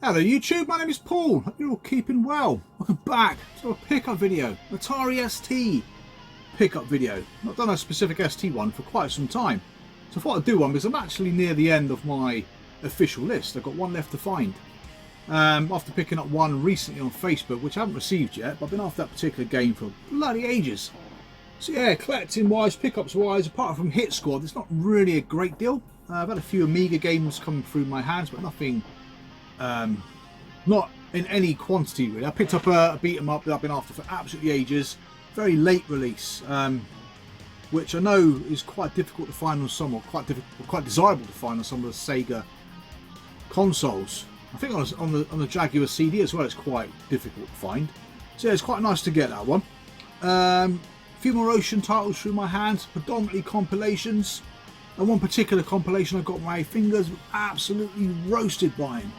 Hello YouTube, my name is Paul. Hope you're all keeping well. Welcome back to a pickup video, Atari ST pickup video. Not done a specific ST one for quite some time, so I thought I'd do one because I'm actually near the end of my official list. I've got one left to find. After picking up one recently on Facebook, which I haven't received yet, but I've been after that particular game for bloody ages. So yeah, collecting wise, pickups wise, apart from Hit Squad, it's not really a great deal. I've had a few Amiga games coming through my hands, but nothing, not in any quantity really. I picked up a beat 'em up that I've been after for absolutely ages. Very late release, which I know is quite difficult to find on some, or quite desirable to find on some of the Sega consoles. I think on the Jaguar CD as well, it's quite difficult to find. So yeah, it's quite nice to get that one. A few more Ocean titles through my hands, predominantly compilations. And one particular compilation I got my fingers absolutely roasted by him.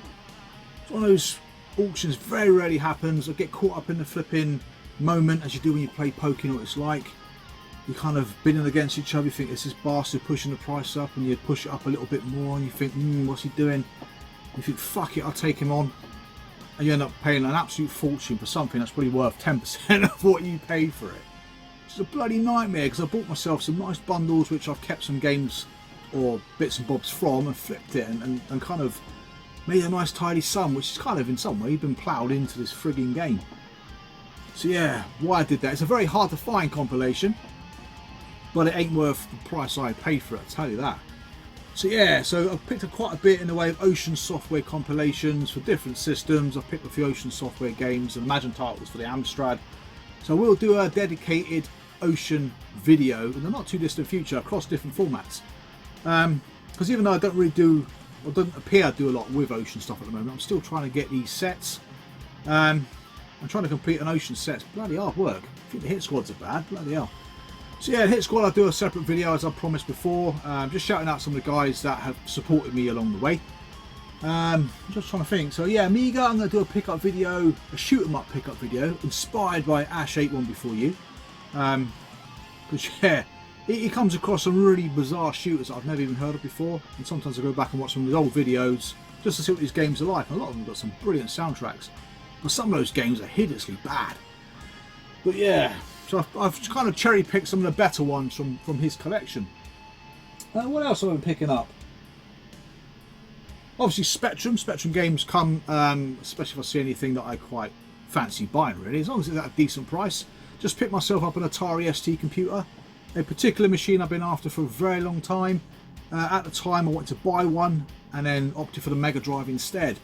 It's one of those auctions, very rarely happens. I get caught up in the flipping moment, as you do when you play poker, you know what it's like. You kind of bidding against each other, you think, is this bastard pushing the price up? And you push it up a little bit more and you think, what's he doing? You think, fuck it, I'll take him on. And you end up paying an absolute fortune for something that's probably worth 10% of what you paid for it. It's a bloody nightmare, because I bought myself some nice bundles which I've kept some games or bits and bobs from, and flipped it and kind of made a nice tidy sum, which is kind of in some way been ploughed into this frigging game. So yeah, why I did that, it's a very hard to find compilation, but it ain't worth the price I paid for it, I'll tell you that. So yeah, so I've picked up quite a bit in the way of Ocean software compilations for different systems. I've picked a few Ocean software games and Imagine titles for the Amstrad. So we'll do a dedicated Ocean video in the not too distant future across different formats. Because even though I don't really do, or don't appear to do a lot with Ocean stuff at the moment, I'm still trying to get these sets. I'm trying to complete an Ocean set. It's bloody hard work. I think the Hit Squads are bad, bloody hell. So yeah, Hit Squad, I'll do a separate video as I promised before. Just shouting out some of the guys that have supported me along the way. I'm just trying to think. So yeah, Amiga, I'm going to do a pickup video, a shoot 'em up pickup video, inspired by Ash 814U. Because yeah, he comes across some really bizarre shooters that I've never even heard of before, and sometimes I go back and watch some of his old videos just to see what these games are like. And a lot of them have got some brilliant soundtracks, but some of those games are hideously bad. But yeah, so I've kind of cherry picked some of the better ones from his collection. What else have I been picking up? Obviously Spectrum games come, especially if I see anything that I quite fancy buying really, as long as it's at a decent price. Just picked myself up an Atari ST computer, a particular machine I've been after for a very long time. At the time I wanted to buy one and then opted for the Mega Drive instead.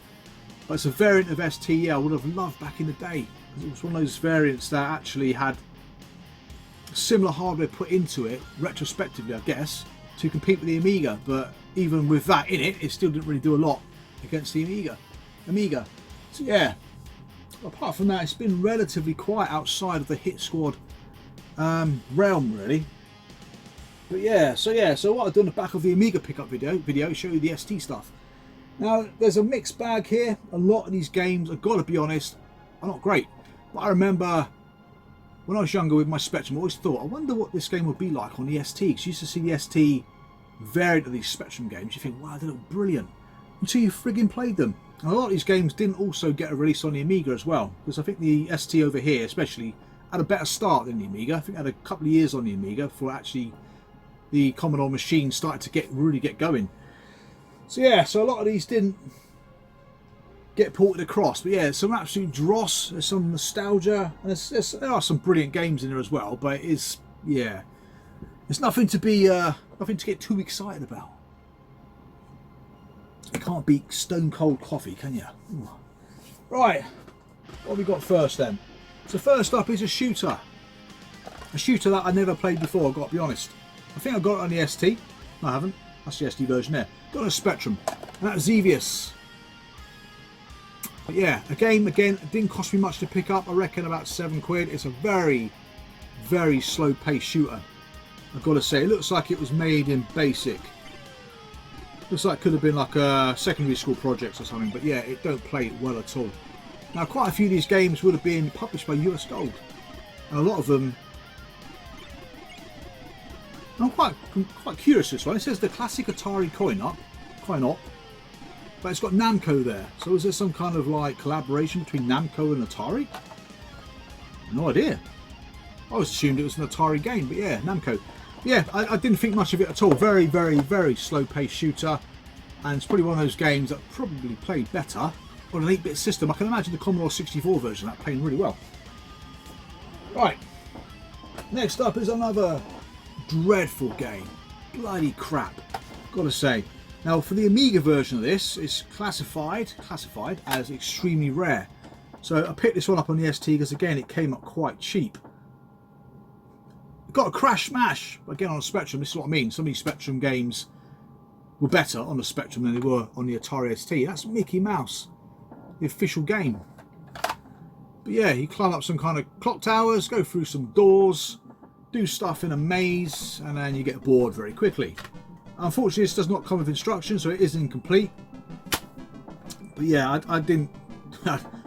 But it's a variant of ST I would have loved back in the day. It was one of those variants that actually had similar hardware put into it, retrospectively I guess, to compete with the Amiga. But even with that in it, it still didn't really do a lot against the Amiga. So yeah, apart from that, it's been relatively quiet outside of the Hit Squad realm really. But yeah, so what I've done in the back of the Amiga pickup video show you the ST stuff. Now there's a mixed bag here. A lot of these games, I've got to be honest, are not great. But I remember when I was younger with my Spectrum, I always thought, I wonder what this game would be like on the ST, because you used to see the ST variant of these Spectrum games, you think, wow, they look brilliant, until you frigging played them. And a lot of these games didn't also get a release on the Amiga as well, because I think the ST over here especially had a better start than the Amiga. I think it had a couple of years on the Amiga before actually the Commodore machine started to really get going. So yeah, so a lot of these didn't get ported across, but yeah, some absolute dross, there's some nostalgia, and there are some brilliant games in there as well, but it is, yeah, it's nothing to be nothing to get too excited about. You can't beat stone cold coffee, can you? Ooh. Right, what have we got first then? So first up is a shooter that I never played before, I've got to be honest. I think I got it on the ST. No, I haven't. That's the ST version there. Got it on a Spectrum, and that's Xevious. But yeah, a game, again, it didn't cost me much to pick up. I reckon about £7. It's a very, very slow paced shooter, I've got to say. It looks like it was made in BASIC. Looks like it could have been like a secondary school project or something, but yeah, it don't play it well at all. Now quite a few of these games would have been published by US Gold, and a lot of them, I'm quite curious this one. It says the classic Atari coin-op but it's got Namco there. So is there some kind of like collaboration between Namco and Atari? No idea. I always assumed it was an Atari game, but yeah, Namco. Yeah, I didn't think much of it at all. Very, very, very slow-paced shooter, and it's probably one of those games that probably played better on an 8-bit system. I can imagine the Commodore 64 version of that playing really well. Right, next up is another dreadful game. Bloody crap, gotta say. Now, for the Amiga version of this, it's classified as extremely rare. So I picked this one up on the ST because again, it came up quite cheap. Got a crash smash again on a Spectrum. This is what I mean. Some of these Spectrum games were better on the Spectrum than they were on the Atari ST. That's Mickey Mouse, the official game. But yeah, you climb up some kind of clock towers, go through some doors, do stuff in a maze, and then you get bored very quickly. Unfortunately, this does not come with instructions, so it is incomplete. But yeah, I didn't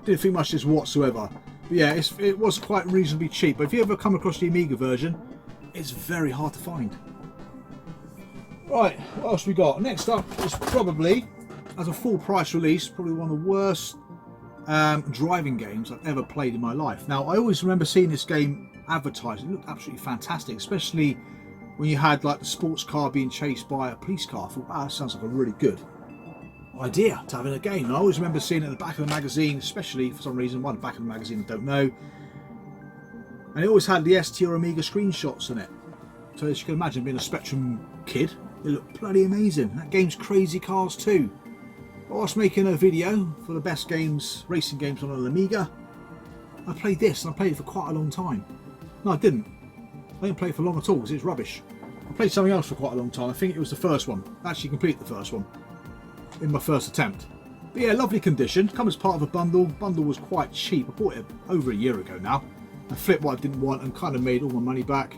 think much of this whatsoever. But yeah, it was quite reasonably cheap. But if you ever come across the Amiga version, it's very hard to find. Right, what else we got? Next up is probably, as a full price release, probably one of the worst driving games I've ever played in my life. Now, I always remember seeing this game advertised. It looked absolutely fantastic, especially when you had like the sports car being chased by a police car. I thought, wow, that sounds like a really good idea to have in a game. And I always remember seeing it in the back of the magazine, especially for some reason, why the back of the magazine, I don't know. And it always had the ST or Amiga screenshots in it. So as you can imagine, being a Spectrum kid, it looked bloody amazing. That game's Crazy Cars 2. I was making a video for the best games, racing games on an Amiga. I played this, and I played it for quite a long time. No, I didn't. I didn't play it for long at all because it's rubbish. I played something else for quite a long time. I think it was the first one. I actually completed the first one in my first attempt. But yeah, lovely condition. Come as part of a bundle. Bundle was quite cheap. I bought it over a year ago now. I flipped what I didn't want and kind of made all my money back.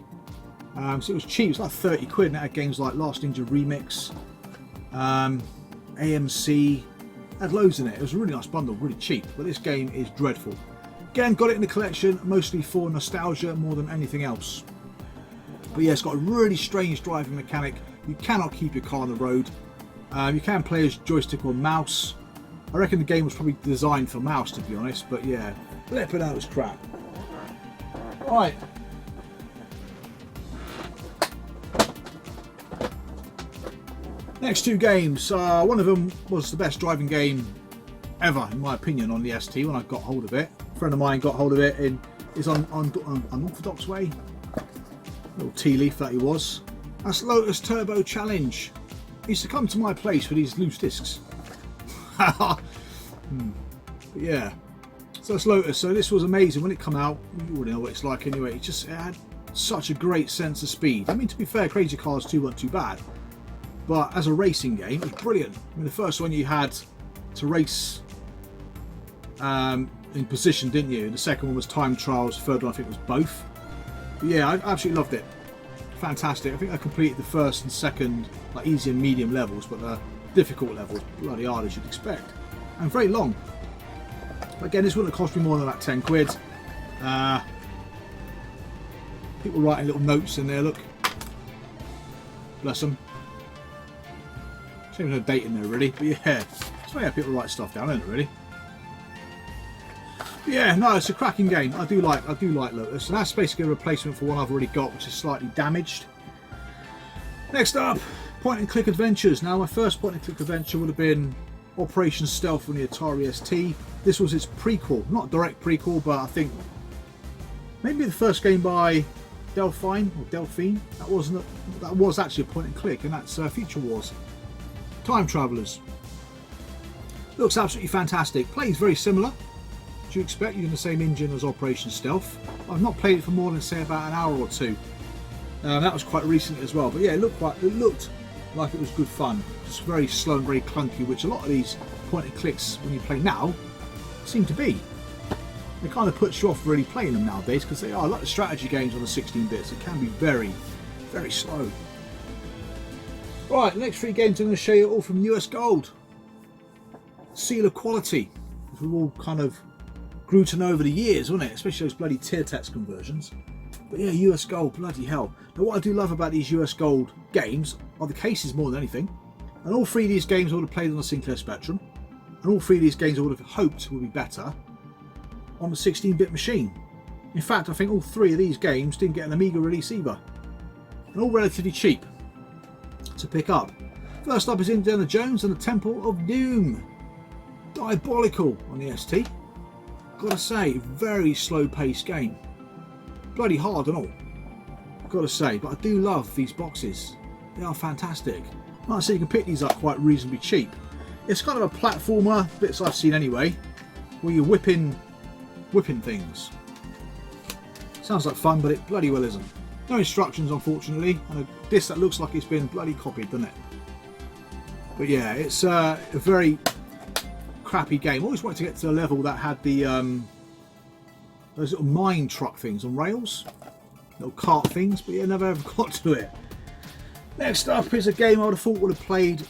So it was cheap. It was like 30 quid, and it had games like Last Ninja Remix, AMC. It had loads in it. It was a really nice bundle, really cheap. But this game is dreadful. Again, got it in the collection mostly for nostalgia more than anything else. But yeah, it's got a really strange driving mechanic. You cannot keep your car on the road. You can play as joystick or mouse. I reckon the game was probably designed for mouse, to be honest. But yeah, flipping out, it's crap. Right. Next two games. One of them was the best driving game ever, in my opinion, on the ST when I got hold of it. A friend of mine got hold of it and is on Unorthodox Way. Little tea leaf that he was. That's Lotus Turbo Challenge. He used to come to my place with these loose discs. But yeah, so that's Lotus. So this was amazing when it came out. You already know what it's like anyway. It had such a great sense of speed. I mean, to be fair, Crazy Cars 2 weren't too bad, but as a racing game, it was brilliant. I mean, the first one you had to race in position, didn't you? The second one was time trials. The third one I think was both. But yeah, I absolutely loved it. Fantastic. I think I completed the first and second, like easy and medium levels, but the difficult levels, bloody hard as you'd expect, and very long. But again, this wouldn't have cost me more than about 10 quid. People writing little notes in there. Look, bless them. Shame there's no date in there really, but yeah, it's funny how people write stuff down, isn't it? Really. But yeah, no, it's a cracking game. I do like Lotus, and that's basically a replacement for one I've already got, which is slightly damaged. Next up, point and click adventures. Now, my first point and click adventure would have been Operation Stealth on the Atari ST. This was its prequel, not direct prequel, but I think maybe the first game by Delphine. That was actually a point and click, and that's Future Wars. Time Travelers. Looks absolutely fantastic. Plays very similar. Do you expect using the same engine as Operation Stealth? I've not played it for more than say about an hour or two. That was quite recent as well. But yeah, it looked like it was good fun. Just very slow and very clunky, which a lot of these point and clicks when you play now seem to be. It kind of puts you off really playing them nowadays because they are like the strategy games on the 16 bits. It can be very, very slow. Right, the next three games I'm going to show you are all from US Gold. Seal of quality, which we all kind of grew to know over the years, wasn't it? Especially those bloody tier text conversions. But yeah, US Gold, bloody hell. Now what I do love about these US Gold games are the cases more than anything. And all three of these games I would have played on the Sinclair Spectrum. And all three of these games I would have hoped would be better on the 16-bit machine. In fact, I think all three of these games didn't get an Amiga release either. And all relatively cheap to pick up. First up is Indiana Jones and the Temple of Doom. Diabolical on the ST. Gotta say, very slow paced game. Bloody hard and all. Gotta say, but I do love these boxes. They are fantastic. Like I say, you can pick these up quite reasonably cheap. It's kind of a platformer, bits I've seen anyway, where you're whipping things. Sounds like fun, but it bloody well isn't. No instructions, unfortunately, and a disc that looks like it's been bloody copied, doesn't it? But yeah, it's a very crappy game. I always wanted to get to the level that had the those little mine truck things on rails, little cart things, but yeah, never ever got to it. Next up is a game I would have thought would have played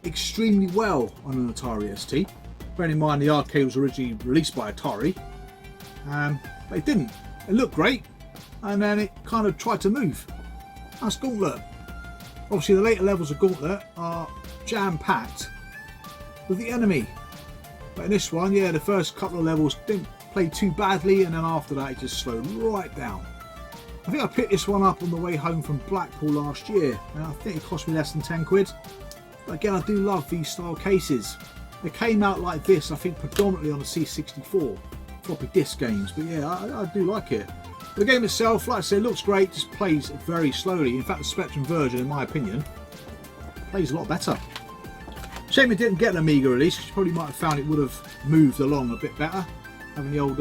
extremely well on an Atari ST. Bearing in mind the arcade was originally released by Atari, but it didn't. It looked great, and then it kind of tried to move. That's Gauntlet. Obviously the later levels of Gauntlet are jam-packed with the enemy. But in this one, yeah, the first couple of levels didn't play too badly, and then after that it just slowed right down. I think I picked this one up on the way home from Blackpool last year, and I think it cost me less than 10 quid. But again, I do love these style cases. They came out like this, I think predominantly on the C64 floppy disk games, but yeah, I do like it. The game itself, like I say, looks great, just plays very slowly. In fact, the Spectrum version, in my opinion, plays a lot better. Shame it didn't get an Amiga release, because you probably might have found it would have moved along a bit better, having the old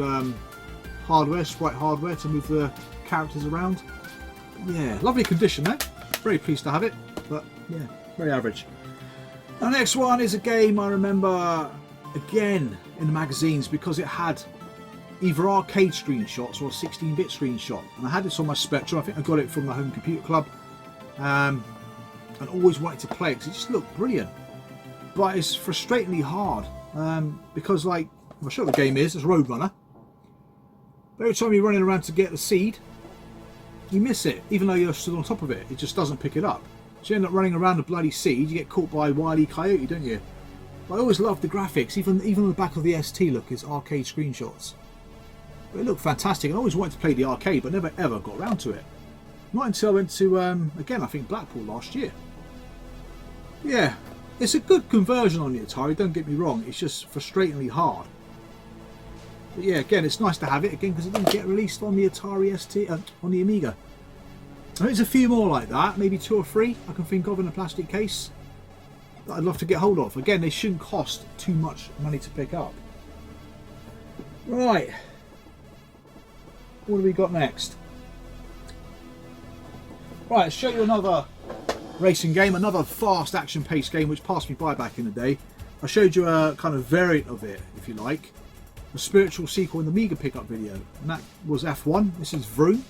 hardware, sprite hardware to move the characters around. Yeah, lovely condition though. Very pleased to have it, but yeah, very average. The next one is a game I remember again in the magazines because it had either arcade screenshots or a 16-bit screenshot, and I had this on my Spectrum. I think I got it from the Home Computer Club, and always wanted to play it because it just looked brilliant. But it's frustratingly hard because, like, I'll show you what the game is. It's Roadrunner. But every time you're running around to get the seed, you miss it, even though you're stood on top of it. It just doesn't pick it up. So you end up running around the bloody seed. You get caught by Wile E. Coyote, don't you? But I always loved the graphics. Even on the back of the ST, look, it's arcade screenshots. But it looked fantastic. I always wanted to play the arcade, but never ever got around to it. Not until I went to, again, I think Blackpool last year. Yeah, it's a good conversion on the Atari, don't get me wrong. It's just frustratingly hard. But yeah, again, it's nice to have it again because it didn't get released on the Atari ST, on the Amiga. I think there's a few more like that, maybe 2 or 3 I can think of in a plastic case that I'd love to get hold of. Again, they shouldn't cost too much money to pick up. Right, what do we got next? Right, let's show you another racing game, another fast action-paced game which passed me by back in the day. I showed you a kind of variant of it, if you like. A spiritual sequel in the Amiga pickup video, and that was F1. This is Vroom.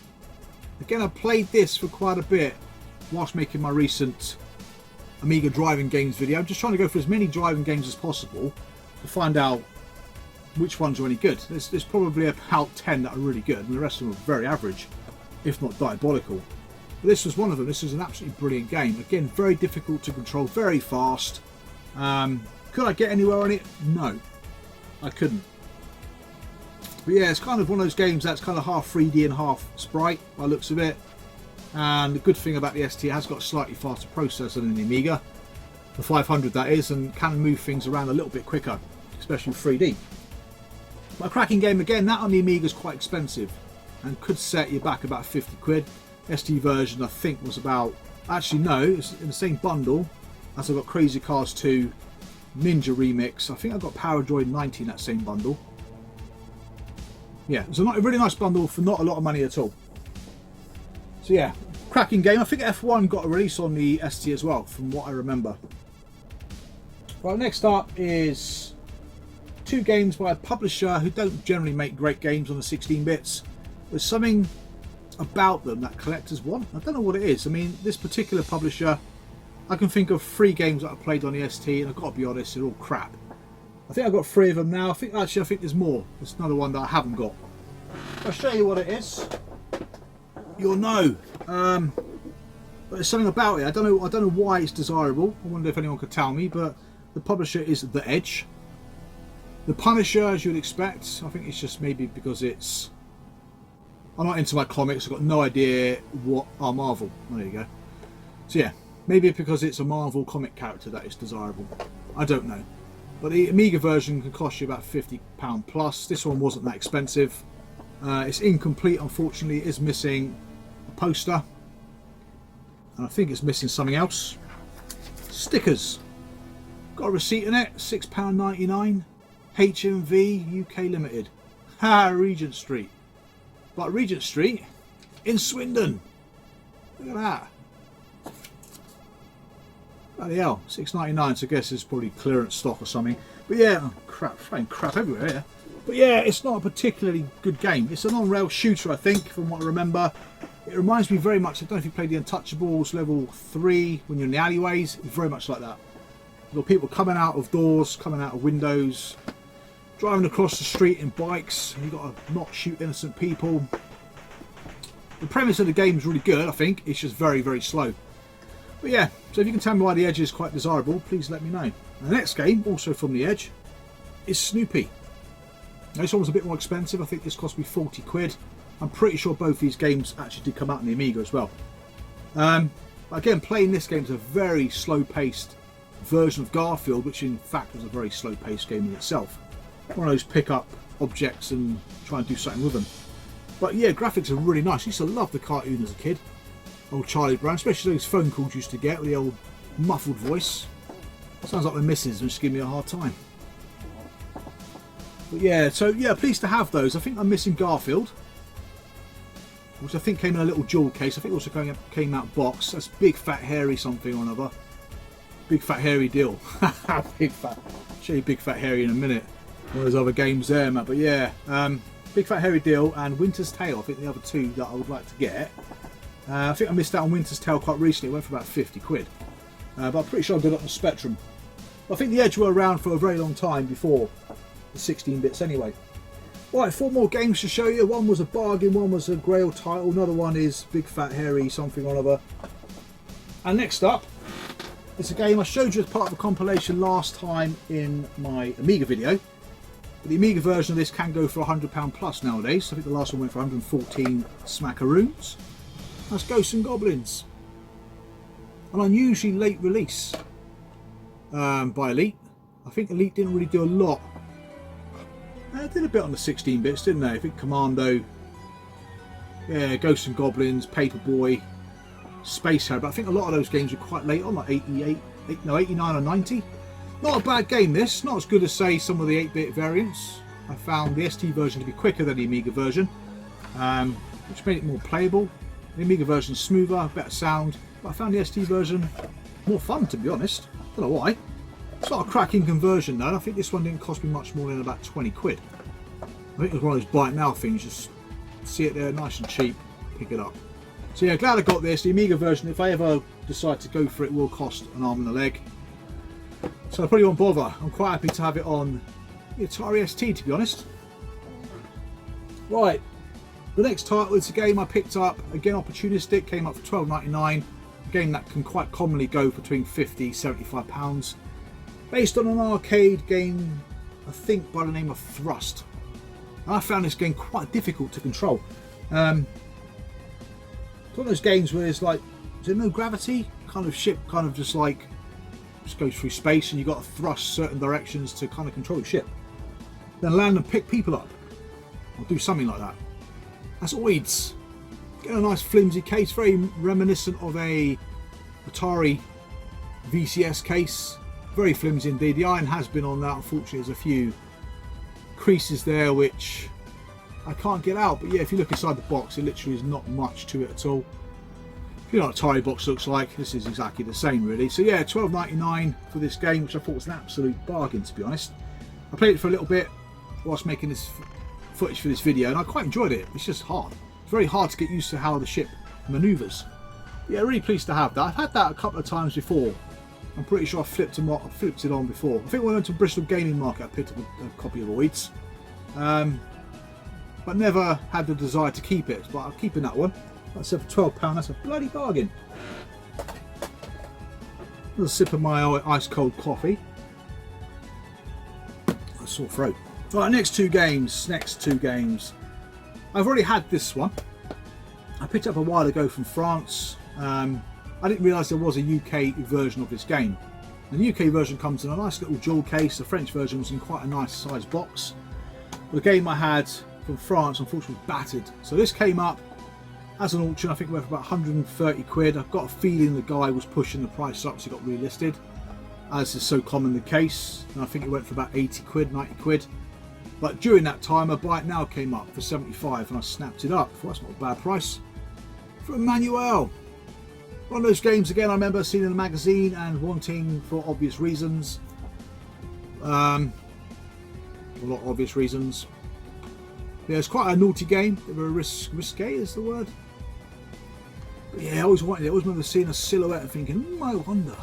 Again, I played this for quite a bit whilst making my recent Amiga driving games video. I'm just trying to go for as many driving games as possible to find out which ones are any good. There's probably about 10 that are really good, and the rest of them are very average, if not diabolical. But this was one of them. This is an absolutely brilliant game. Again, very difficult to control, very fast. Could I get anywhere on it? No, I couldn't. But yeah, it's kind of one of those games that's kind of half 3D and half sprite by the looks of it. And the good thing about the ST, it has got a slightly faster processor than the Amiga, the 500 that is, and can move things around a little bit quicker, especially 3D. But a cracking game again. That on the Amiga is quite expensive and could set you back about 50 quid. ST version I think was about, actually no, it's in the same bundle as I got Crazy Cars 2 Ninja Remix. I think I got Power Droid 90 in that same bundle. Yeah, it's a really nice bundle for not a lot of money at all. So yeah, cracking game. I think F1 got a release on the ST as well, from what I remember. Right, next up is 2 games by a publisher who don't generally make great games on the 16 bits. There's something about them that collectors want. I don't know what it is. I mean, this particular publisher, I can think of 3 games that I played on the ST, and I've got to be honest, they're all crap. I think I've got 3 of them now. I think there's more. There's another one that I haven't got. I'll show you what it is. You'll know. But there's something about it. I don't know why it's desirable. I wonder if anyone could tell me. But the publisher is The Edge. The Punisher, as you'd expect, I think it's just maybe because it's... I'm not into my comics, I've got no idea what... Oh, Marvel. Oh, there you go. So yeah, maybe because it's a Marvel comic character that is desirable. I don't know. But the Amiga version can cost you about £50 plus. This one wasn't that expensive. It's incomplete, unfortunately. It is missing a poster. And I think it's missing something else. Stickers. Got a receipt in it, £6.99. HMV UK Limited. Ha, Regent Street. But Regent Street in Swindon. Look at that. Bloody hell, £6.99, so I guess it's probably clearance stock or something. But yeah, oh, crap, flying crap everywhere here. But yeah, it's not a particularly good game. It's an on-rail shooter, I think, from what I remember. It reminds me very much, I don't know if you played the Untouchables level 3 when you're in the alleyways. It's very much like that. You've got people coming out of doors, coming out of windows, driving across the street in bikes, and you've got to not shoot innocent people. The premise of the game is really good, I think. It's just very, very slow. But yeah, so if you can tell me why the Edge is quite desirable, please let me know. And the next game, also from the Edge, is Snoopy. Now, this one was a bit more expensive. I think this cost me 40 quid. I'm pretty sure both these games actually did come out on the Amiga as well. But again, playing this game is a very slow-paced version of Garfield, which in fact was a very slow-paced game in itself. One of those pick up objects and try and do something with them. But yeah, graphics are really nice. I used to love the cartoon as a kid. Old Charlie Brown, especially those phone calls used to get with the old muffled voice. Sounds like my missus was giving me a hard time. But yeah, so yeah, pleased to have those. I think I'm missing Garfield, which I think came in a little jewel case. I think also came out box. That's Big Fat Hairy something or another. Big Fat Hairy Deal. Big Fat. I'll show you Big Fat Hairy in a minute. One of those other games there, Matt. But yeah, Big Fat Hairy Deal and Winter's Tale. I think the other two that I would like to get. I think I missed out on Winter's Tale quite recently. It went for about 50 quid. But I'm pretty sure I got it on the Spectrum. I think the Edge were around for a very long time before the 16 bits anyway. Right, 4 more games to show you. One was a bargain, one was a Grail title, another one is Big Fat Hairy something or other. And next up, it's a game I showed you as part of a compilation last time in my Amiga video. But the Amiga version of this can go for £100 plus nowadays. I think the last one went for 114 smackaroons. That's Ghosts and Goblins. An unusually late release by Elite. I think Elite didn't really do a lot. They did a bit on the 16 bits, didn't they? I think Commando, yeah, Ghosts and Goblins, Paperboy, Space Harrier. But I think a lot of those games were quite late on, like 89 or 90. Not a bad game this, not as good as say some of the 8-bit variants. I found the ST version to be quicker than the Amiga version, which made it more playable. The Amiga version smoother, better sound, but I found the ST version more fun, to be honest. Don't know why. It's not a cracking conversion though. I think this one didn't cost me much more than about 20 quid. I think it was one of those buy it now things, just see it there nice and cheap, pick it up. So yeah, glad I got this. The Amiga version, if I ever decide to go for it, will cost an arm and a leg. So I probably won't bother. I'm quite happy to have it on the Atari ST, to be honest. Right, the next title is a game I picked up, again opportunistic, came up for £12.99. A game that can quite commonly go for between £50–75. Based on an arcade game, I think by the name of Thrust. And I found this game quite difficult to control. It's one of those games where there's like, is there no gravity? Kind of ship, kind of just like, just goes through space and you've got to thrust certain directions to kind of control the ship. Then land and pick people up. Or do something like that. That's Oids. Get a nice flimsy case, very reminiscent of a Atari VCS case. Very flimsy indeed. The iron has been on that. Unfortunately, there's a few creases there which I can't get out. But yeah, if you look inside the box, it literally is not much to it at all. If you know what an Atari box looks like, this is exactly the same really. So yeah, £12.99 for this game, which I thought was an absolute bargain, to be honest. I played it for a little bit whilst making this footage for this video, and I quite enjoyed it. It's just hard. It's very hard to get used to how the ship manoeuvres. Yeah, really pleased to have that. I've had that a couple of times before. I'm pretty sure I flipped it on before. I think when I went to Bristol Gaming Market, I picked up a copy of Oids. But never had the desire to keep it. But I'm keeping that one. That's for £12. That's a bloody bargain. A sip of my ice cold coffee. sore throat. Right, next two games. I've already had this one. I picked it up a while ago from France. I didn't realise there was a UK version of this game. And the UK version comes in a nice little jewel case. The French version was in quite a nice size box. But the game I had from France unfortunately was battered. So this came up as an auction. I think it went for about 130 quid. I've got a feeling the guy was pushing the price up, so it got relisted, as is so common the case. And I think it went for about 80 quid, 90 quid. But during that time, a Buy It Now came up for 75 and I snapped it up. I thought, that's not a bad price for a manual. One of those games, again, I remember seeing in the magazine and wanting for obvious reasons. A lot of obvious reasons. Yeah, it's quite a naughty game. Very risque is the word. But yeah, I always wanted it. I always remember seeing a silhouette and thinking, I wonder.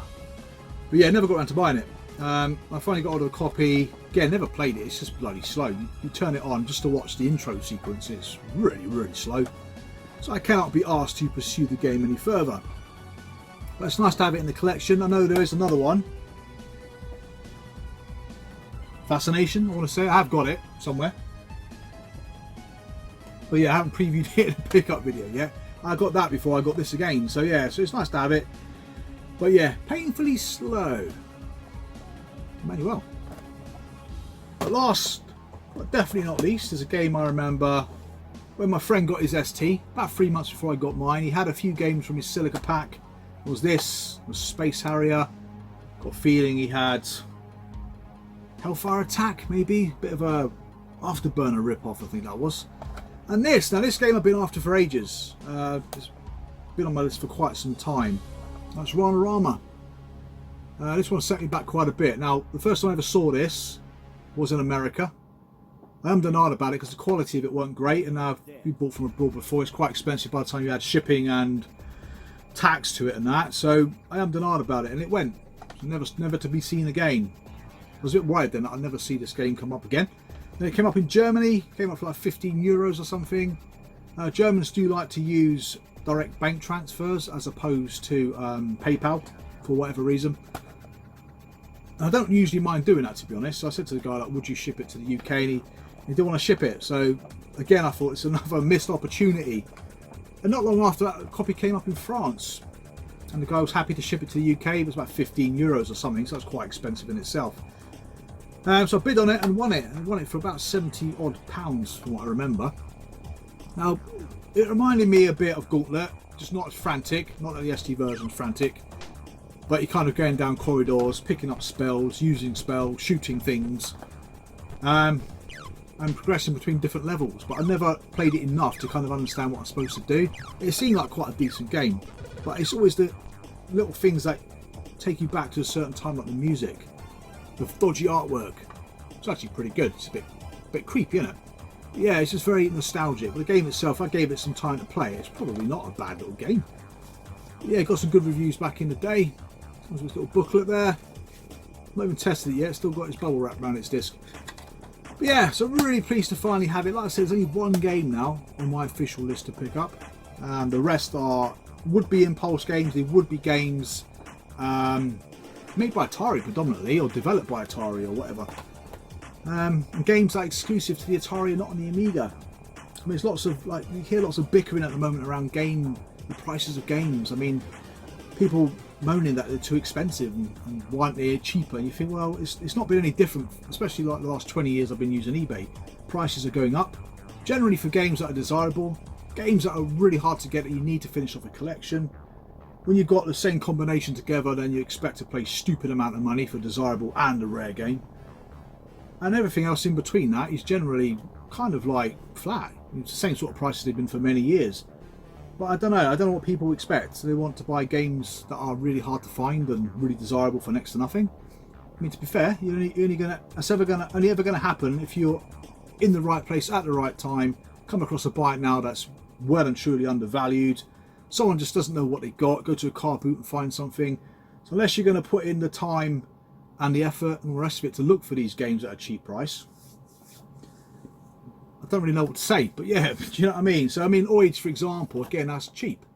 But yeah, never got around to buying it. I finally got hold of a copy. Again, never played it. It's just bloody slow. You turn it on just to watch the intro sequence. It's really, really slow. So I cannot be asked to pursue the game any further. But it's nice to have it in the collection. I know there is another one. Fascination, I want to say. I have got it somewhere. But yeah, I haven't previewed it in a pickup video yet. I got that before I got this again. So yeah, so it's nice to have it. But yeah, painfully slow. Manuel. But last, but definitely not least, is a game I remember when my friend got his ST, about 3 months before I got mine. He had a few games from his Silica pack. It was this, it was Space Harrier. Got a feeling he had Hellfire Attack, maybe. Bit of a Afterburner rip-off, I think that was. And this, now this game I've been after for ages. It's been on my list for quite some time. That's ranarama. This one set me back quite a bit. Now, the first time I ever saw this was in America. I am denied about it because the quality of it weren't great, and I've been bought from abroad before. It's quite expensive by the time you add shipping and tax to it and that. So I am denied about it, and it went. Never to be seen again. I was a bit worried then that I'd never see this game come up again. Then it came up in Germany. Came up for like 15 euros or something. Germans do like to use direct bank transfers as opposed to PayPal for whatever reason. I don't usually mind doing that, to be honest. So I said to the guy, like, would you ship it to the UK? And he didn't want to ship it. So again, I thought it's another missed opportunity. And not long after that, a copy came up in France. And the guy was happy to ship it to the UK. It was about 15 euros or something. So that's quite expensive in itself. So I bid on it and won it. And I won it for about 70 odd pounds from what I remember. Now, it reminded me a bit of Gauntlet. Just not as frantic. Not that the ST version's frantic. But you're kind of going down corridors, picking up spells, using spells, shooting things, and progressing between different levels. But I never played it enough to kind of understand what I'm supposed to do. It seemed like quite a decent game, but it's always the little things that take you back to a certain time, like the music, the dodgy artwork. It's actually pretty good. It's a bit creepy, isn't it? But yeah, it's just very nostalgic. But the game itself, I gave it some time to play. It's probably not a bad little game. But yeah, got some good reviews back in the day. There's this little booklet there. Not even tested it yet. Still got its bubble wrap around its disc. But yeah, so I'm really pleased to finally have it. Like I said, there's only one game now on my official list to pick up. The rest would be impulse games. They would be games made by Atari predominantly, or developed by Atari or whatever. And games that are exclusive to the Atari and not on the Amiga. I mean, there's lots of, like, you hear lots of bickering at the moment around the prices of games. I mean, people moaning that they're too expensive and why aren't they cheaper, and you think, well, it's not been any different, especially like the last 20 years I've been using eBay. Prices are going up, generally for games that are desirable, games that are really hard to get that you need to finish off a collection. When you've got the same combination together, then you expect to pay stupid amount of money for a desirable and a rare game, and everything else in between that is generally kind of like flat. It's the same sort of prices they've been for many years. But I don't know what people expect. They want to buy games that are really hard to find and really desirable for next to nothing. I mean, to be fair, it's only ever gonna happen if you're in the right place at the right time, come across a Buy It Now that's well and truly undervalued. Someone just doesn't know what they got, go to a car boot and find something. So unless you're going to put in the time and the effort and the rest of it to look for these games at a cheap price, I don't really know what to say, but yeah, do you know what I mean? So I mean, Oids, for example, again, that's cheap,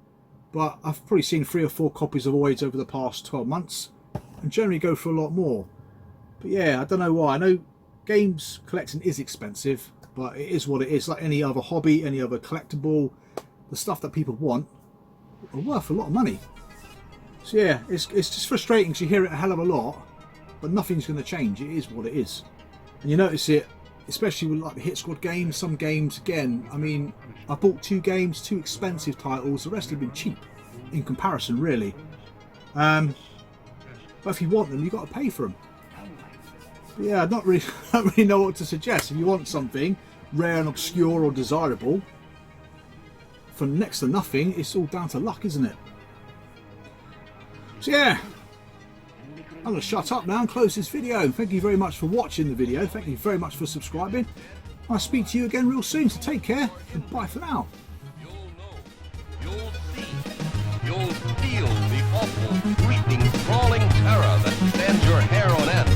but I've probably seen 3 or 4 copies of Oids over the past 12 months and generally go for a lot more. But yeah, I don't know why. I know games collecting is expensive, but it is what it is. Like any other hobby, any other collectible, the stuff that people want are worth a lot of money. So yeah, it's just frustrating because you hear it a hell of a lot, but nothing's going to change. It is what it is. And you notice it, especially with like the Hit Squad games. Some games, again, I mean, I bought 2 games, 2 expensive titles. The rest have been cheap in comparison, really. But if you want them, you've got to pay for them. But yeah, I don't really know what to suggest. If you want something rare and obscure or desirable, for next to nothing, it's all down to luck, isn't it? So yeah, I'm going to shut up now and close this video. Thank you very much for watching the video. Thank you very much for subscribing. I'll speak to you again real soon, so take care and bye for now. You'll know, you'll see, you'll feel the awful, creeping, crawling terror that stands your hair on end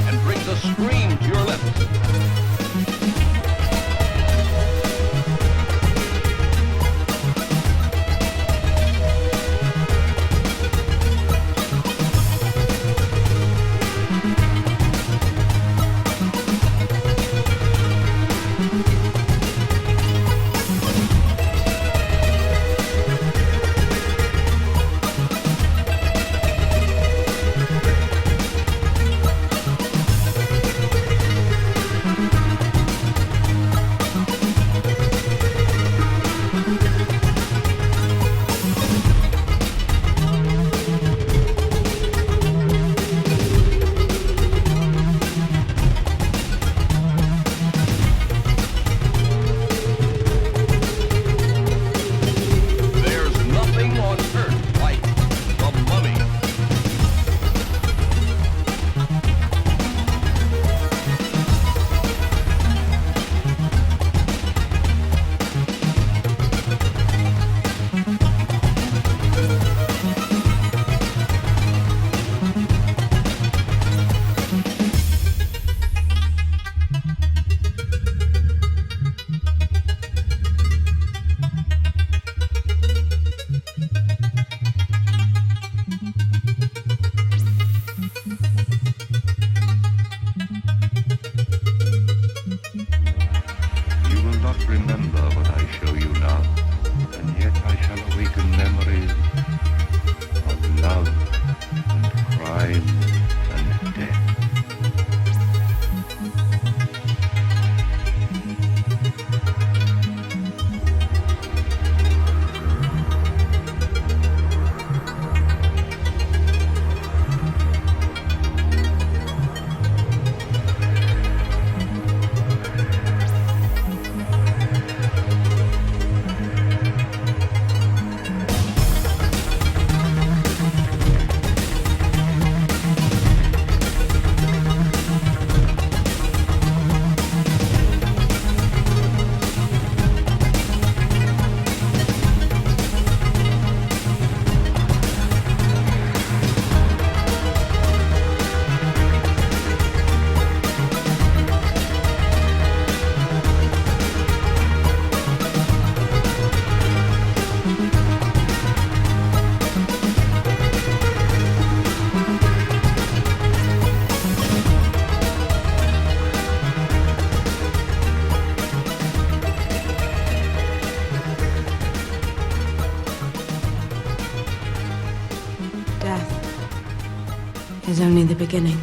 and brings a scream to your lips. Remember what I show you now, and yet I shall awaken memories of love and crime and death. Is only the beginning.